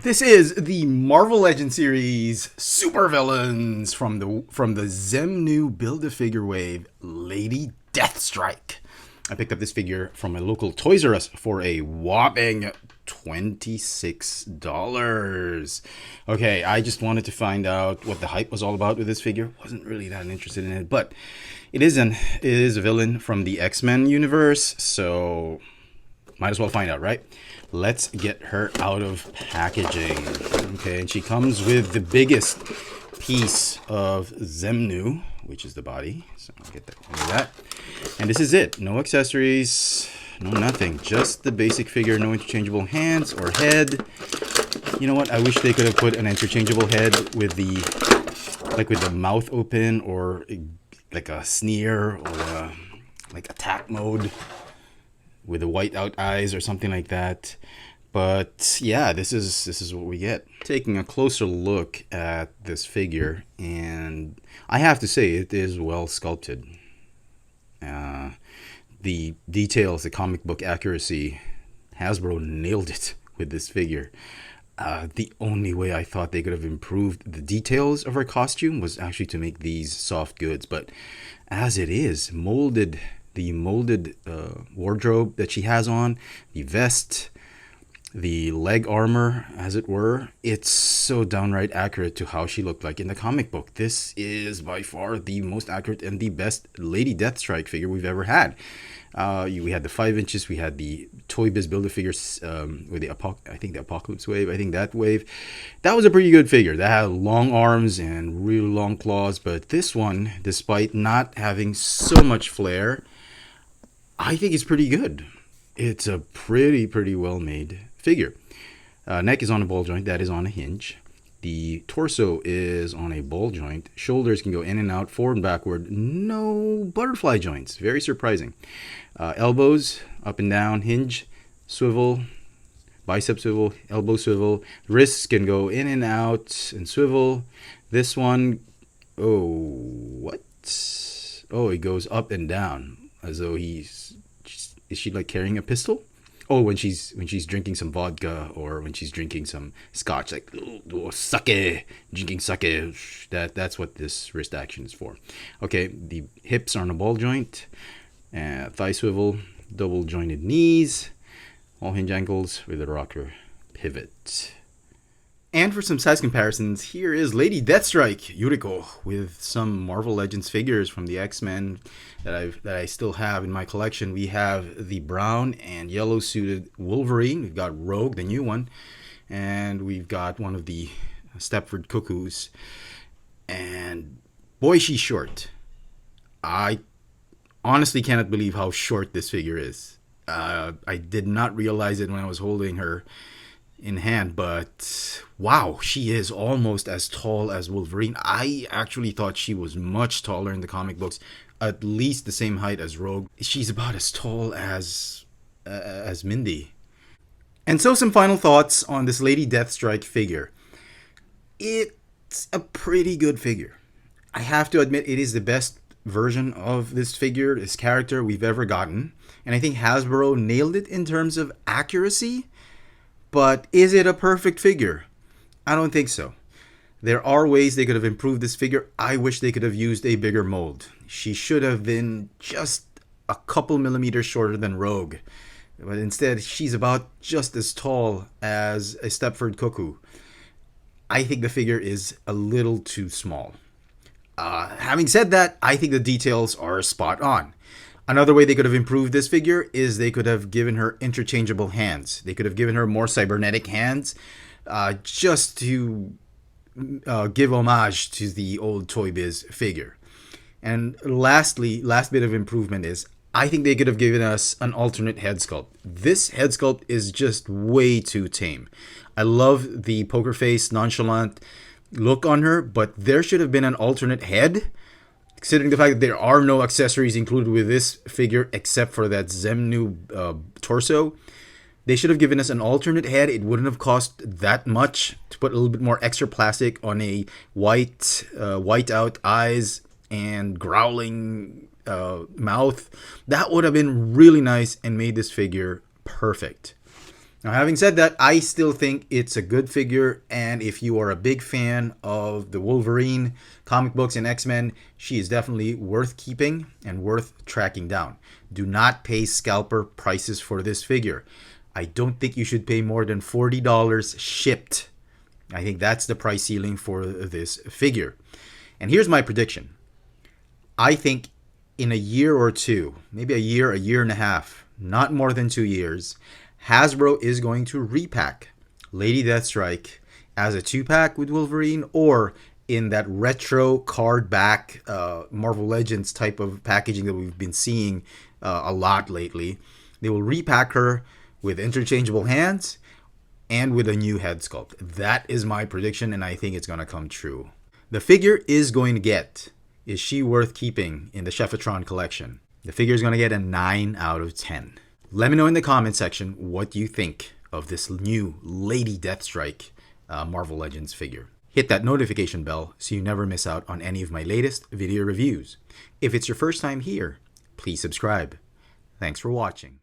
This is the Marvel Legends series supervillains from the Xemnu Build-A-Figure wave, Lady Deathstrike. I picked up this figure from a local Toys R Us for a whopping $26. Okay, I just wanted to find out what the hype was all about with this figure. Wasn't really that interested in it, but it is a villain from the X-Men universe, so might as well find out, right? Let's get her out of packaging. Okay, and she comes with the biggest piece of Xemnu, which is the body. So I'll get that. And this is it. No accessories, no nothing. Just the basic figure, no interchangeable hands or head. You know what? I wish they could have put an interchangeable head with the mouth open, or like a sneer, or like attack mode with the white out eyes or something like that. But yeah, this is what we get. Taking a closer look at this figure, and I have to say it is well sculpted. The details, the comic book accuracy, Hasbro nailed it with this figure. The only way I thought they could have improved the details of her costume was actually to make these soft goods, but as it is, the molded wardrobe that she has on, the vest, the leg armor, as it were, it's so downright accurate to how she looked like in the comic book. This is by far the most accurate and the best Lady Deathstrike figure we've ever had. We had the 5 inches, we had the Toy Biz Build-A-Figures with the Apocalypse wave. I think that wave, that was a pretty good figure. That had long arms and really long claws, but this one, despite not having so much flair, I think it's pretty good. It's a pretty well made figure. Neck is on a ball joint, that is on a hinge. The torso is on a ball joint. Shoulders can go in and out, forward and backward. No butterfly joints. Very surprising. Elbows up and down, hinge, swivel, bicep swivel, elbow swivel. Wrists can go in and out and swivel. This one, it goes up and down as though is she like carrying a pistol? Oh, when she's drinking some vodka, or when she's drinking some scotch, like sake, drinking sake. That's what this wrist action is for. Okay, the hips are on a ball joint, thigh swivel, double jointed knees, all hinge ankles with a rocker pivot. And for some size comparisons, here is Lady Deathstrike Yuriko with some Marvel Legends figures from the X-Men that I still have in my collection. We have the brown and yellow suited Wolverine. We've got Rogue, the new one, and we've got one of the Stepford Cuckoos. And boy, she's short. I honestly cannot believe how short this figure is. I did not realize it when I was holding her in hand, but wow, she is almost as tall as Wolverine. I actually thought she was much taller in the comic books, at least the same height as Rogue. She's about as tall as Mindy. And so some final thoughts on this Lady Deathstrike figure. It's a pretty good figure. I have to admit, it is the best version of this figure, this character we've ever gotten, and I think Hasbro nailed it in terms of accuracy. But is it a perfect figure? I don't think so. There are ways they could have improved this figure. I wish they could have used a bigger mold. She should have been just a couple millimeters shorter than Rogue. But instead, she's about just as tall as a Stepford Cuckoo. I think the figure is a little too small. Having said that, I think the details are spot on. Another way they could have improved this figure is they could have given her interchangeable hands. They could have given her more cybernetic hands, just to give homage to the old Toy Biz figure. And lastly, last bit of improvement is, I think they could have given us an alternate head sculpt. This head sculpt is just way too tame. I love the poker face, nonchalant look on her, but there should have been an alternate head. Considering the fact that there are no accessories included with this figure except for that Xemnu torso, they should have given us an alternate head. It wouldn't have cost that much to put a little bit more extra plastic on a white out eyes and growling mouth. That would have been really nice and made this figure perfect. Now, having said that, I still think it's a good figure, and if you are a big fan of the Wolverine comic books and X-Men, she is definitely worth keeping and worth tracking down. Do not pay scalper prices for this figure. I don't think you should pay more than $40 shipped. I think that's the price ceiling for this figure. And here's my prediction. I think in a year or two, maybe a year and a half, not more than 2 years, Hasbro is going to repack Lady Deathstrike as a 2-pack with Wolverine, or in that retro card back Marvel Legends type of packaging that we've been seeing a lot lately. They will repack her with interchangeable hands and with a new head sculpt. That is my prediction, and I think it's going to come true. The figure is going to get, is she worth keeping in the Chefatron collection? The figure is going to get a 9 out of 10. Let me know in the comment section what you think of this new Lady Deathstrike Marvel Legends figure. Hit that notification bell so you never miss out on any of my latest video reviews. If it's your first time here, please subscribe. Thanks for watching.